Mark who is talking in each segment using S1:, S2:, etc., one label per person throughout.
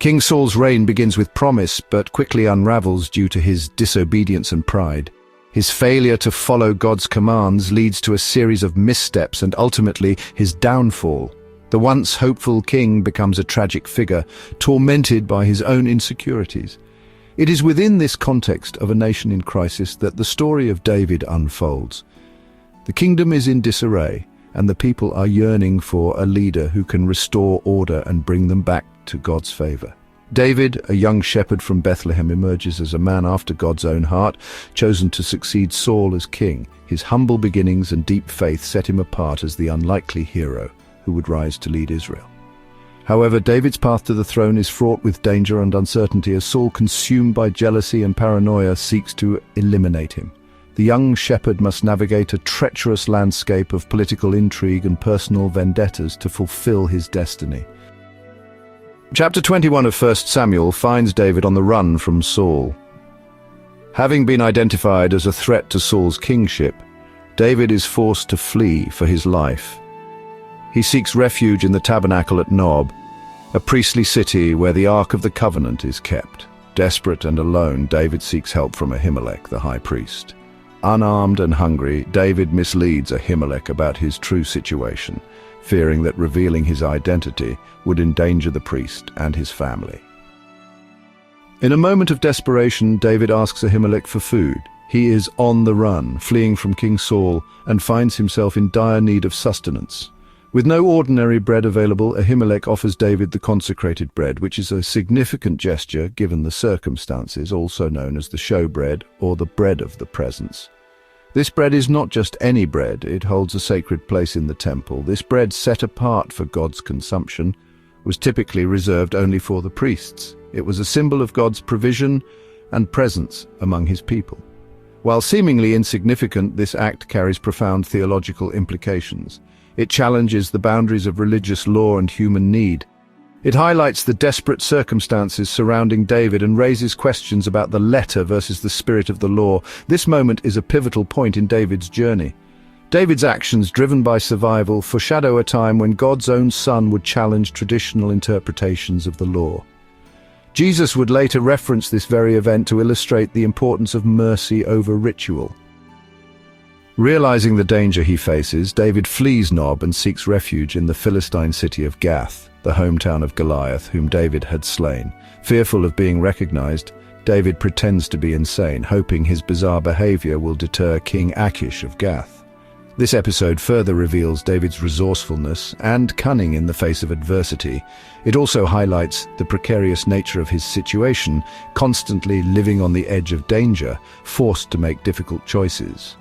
S1: King Saul's reign begins with promise, but quickly unravels due to his disobedience and pride. His failure to follow God's commands leads to a series of missteps and ultimately his downfall. The once hopeful king becomes a tragic figure, tormented by his own insecurities. It is within this context of a nation in crisis that the story of David unfolds. The kingdom is in disarray, and the people are yearning for a leader who can restore order and bring them back to God's favor. David, a young shepherd from Bethlehem, emerges as a man after God's own heart, chosen to succeed Saul as king. His humble beginnings and deep faith set him apart as the unlikely hero who would rise to lead Israel. However, David's path to the throne is fraught with danger and uncertainty as Saul, consumed by jealousy and paranoia, seeks to eliminate him. The young shepherd must navigate a treacherous landscape of political intrigue and personal vendettas to fulfill his destiny. Chapter 21 of 1 Samuel finds David on the run from Saul. Having been identified as a threat to Saul's kingship, David is forced to flee for his life. He seeks refuge in the tabernacle at Nob, a priestly city where the Ark of the Covenant is kept. Desperate and alone, David seeks help from Ahimelech, the high priest. Unarmed and hungry, David misleads Ahimelech about his true situation, fearing that revealing his identity would endanger the priest and his family. In a moment of desperation, David asks Ahimelech for food. He is on the run, fleeing from King Saul, and finds himself in dire need of sustenance. With no ordinary bread available, Ahimelech offers David the consecrated bread, which is a significant gesture given the circumstances, also known as the showbread or the bread of the presence. This bread is not just any bread, it holds a sacred place in the temple. This bread, set apart for God's consumption, was typically reserved only for the priests. It was a symbol of God's provision and presence among his people. While seemingly insignificant, this act carries profound theological implications. It challenges the boundaries of religious law and human need. It highlights the desperate circumstances surrounding David and raises questions about the letter versus the spirit of the law. This moment is a pivotal point in David's journey. David's actions, driven by survival, foreshadow a time when God's own Son would challenge traditional interpretations of the law. Jesus would later reference this very event to illustrate the importance of mercy over ritual. Realizing the danger he faces, David flees Nob and seeks refuge in the Philistine city of Gath, the hometown of Goliath, whom David had slain. Fearful of being recognized, David pretends to be insane, hoping his bizarre behavior will deter King Achish of Gath. This episode further reveals David's resourcefulness and cunning in the face of adversity. It also highlights the precarious nature of his situation, constantly living on the edge of danger, forced to make difficult choices.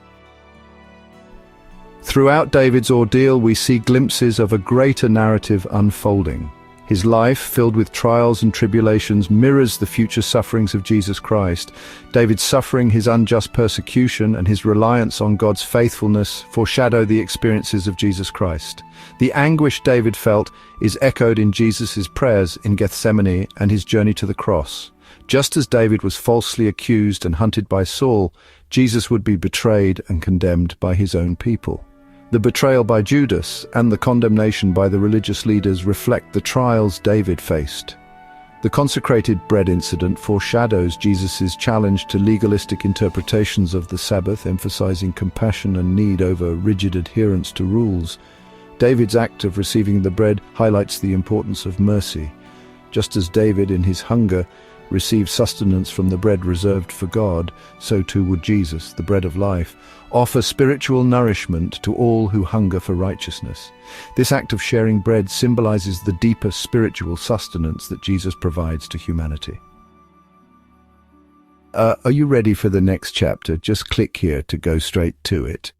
S1: Throughout David's ordeal, we see glimpses of a greater narrative unfolding. His life, filled with trials and tribulations, mirrors the future sufferings of Jesus Christ. David's suffering, his unjust persecution, and his reliance on God's faithfulness foreshadow the experiences of Jesus Christ. The anguish David felt is echoed in Jesus' prayers in Gethsemane and his journey to the cross. Just as David was falsely accused and hunted by Saul, Jesus would be betrayed and condemned by his own people. The betrayal by Judas and the condemnation by the religious leaders reflect the trials David faced. The consecrated bread incident foreshadows Jesus' challenge to legalistic interpretations of the Sabbath, emphasizing compassion and need over rigid adherence to rules. David's act of receiving the bread highlights the importance of mercy. Just as David, in his hunger, received sustenance from the bread reserved for God, so too would Jesus, the bread of life, offer spiritual nourishment to all who hunger for righteousness. This act of sharing bread symbolizes the deeper spiritual sustenance that Jesus provides to humanity. Are you ready for the next chapter? Just click here to go straight to it.